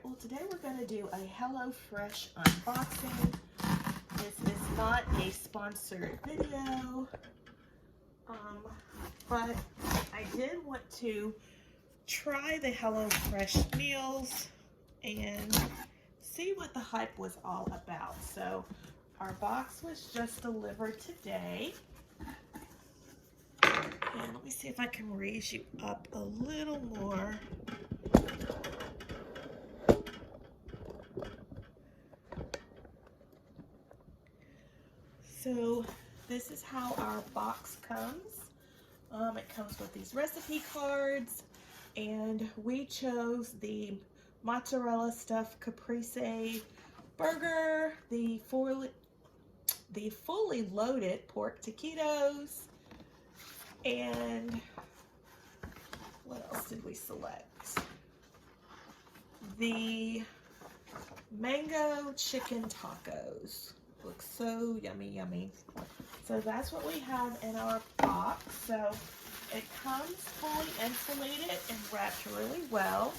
well today we're going to do a HelloFresh unboxing. This is not a sponsored video, but I did want to try the HelloFresh meals and see what the hype was all about. So our box was just delivered today. And let me see if I can raise you up a little more. So this is how our box comes. It comes with these recipe cards, and we chose the mozzarella stuffed caprese burger, the fully loaded pork taquitos, and what else did we select? The mango chicken tacos. Looks so yummy, yummy. So that's what we have in our box. So it comes fully insulated and wrapped really well.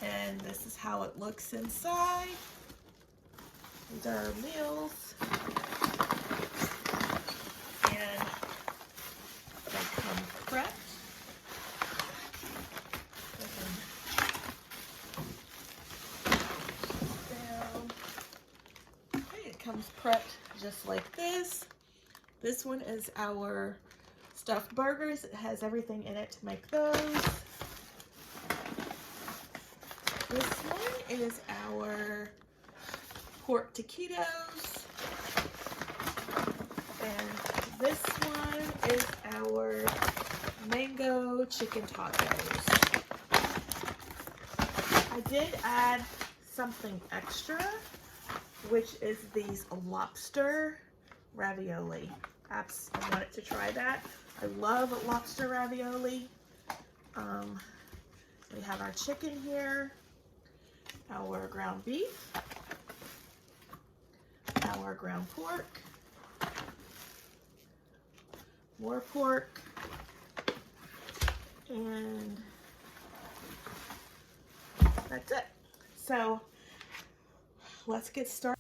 And this is how it looks inside. These are our meals. And they come prepped. Comes prepped just like this. This one is our stuffed burgers. It has everything in it to make those. This one is our pork taquitos. And this one is our mango chicken tacos. I did add something extra, which is these lobster ravioli. I wanted to try that. I love lobster ravioli. We have our chicken here, our ground beef, our ground pork, more pork, and that's it. So let's get started.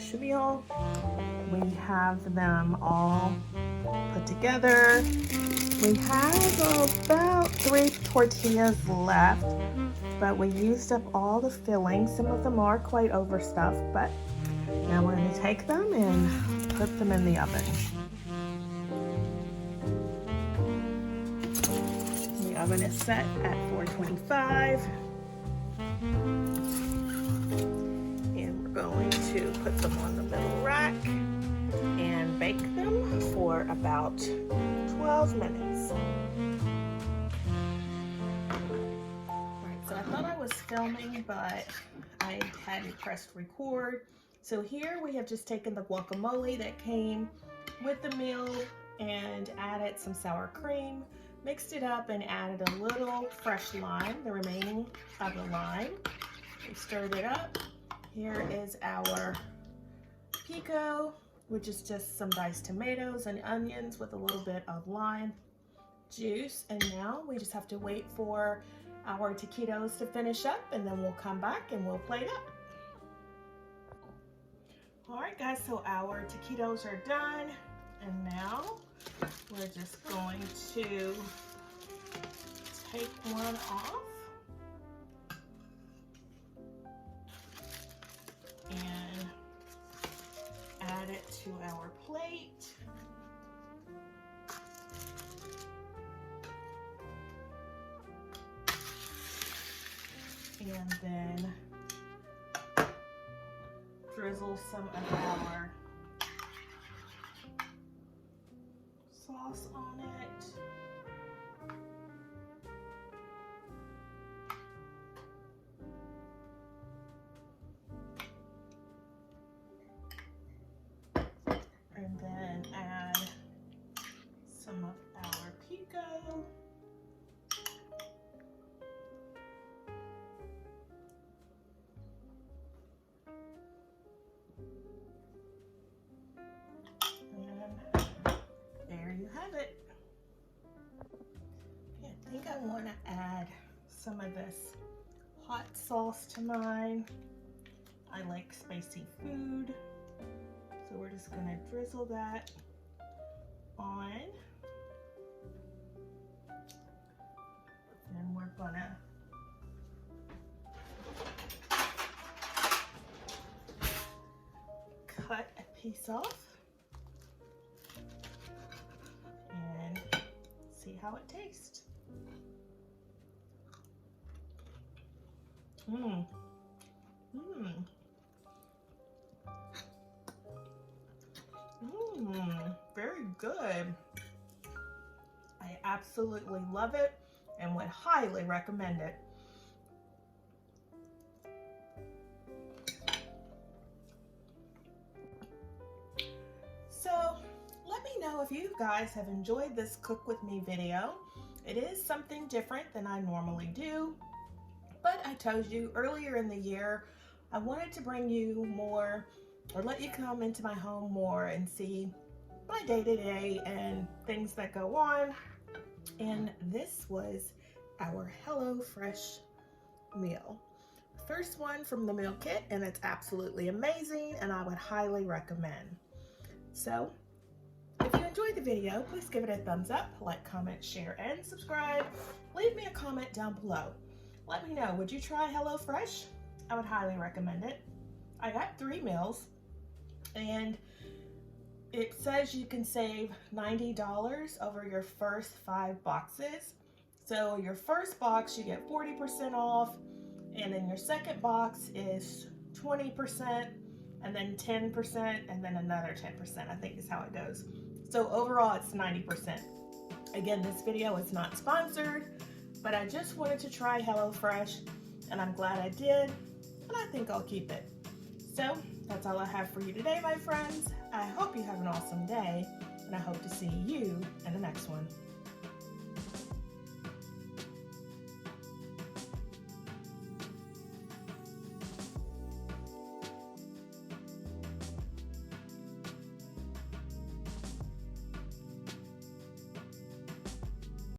bechamel. We have them all put together. We have about 3 tortillas left, but we used up all the fillings. Some of them are quite overstuffed, but now we're going to take them and put them in the oven. The oven is set at 425. And we're going to put them on the middle rack and bake them for about 12 minutes. Alright, so I thought I was filming, but I hadn't pressed record. So here we have just taken the guacamole that came with the meal and added some sour cream, mixed it up and added a little fresh lime, the remaining of the lime. We stirred it up. Here is our pico, which is just some diced tomatoes and onions with a little bit of lime juice. And now we just have to wait for our taquitos to finish up, and then we'll come back and we'll plate up. All right, guys, so our taquitos are done, and now we're just going to take one off and add it to our plate. And then drizzle some of our sauce on it. And then add some of our pico. You have it. Okay, I think I want to add some of this hot sauce to mine. I like spicy food, so we're just going to drizzle that on. And we're going to cut a piece off. See how it tastes. Very good. I absolutely love it and would highly recommend it. So let me know if you guys have enjoyed this cook with me video. It is something different than I normally do, but I told you earlier in the year I wanted to bring you more, or let you come into my home more and see my day-to-day and things that go on. And this was our HelloFresh meal. First one from the meal kit, and it's absolutely amazing and I would highly recommend. So if you enjoyed the video, please give it a thumbs up, like, comment, share, and subscribe. Leave me a comment down below. Let me know, would you try HelloFresh? I would highly recommend it. I got 3 meals, and it says you can save $90 over your first 5 boxes. So your first box, you get 40% off, and then your second box is 20%, and then 10%, and then another 10%, I think is how it goes. So overall, it's 90%. Again, this video is not sponsored, but I just wanted to try HelloFresh, and I'm glad I did, and I think I'll keep it. So that's all I have for you today, my friends. I hope you have an awesome day, and I hope to see you in the next one.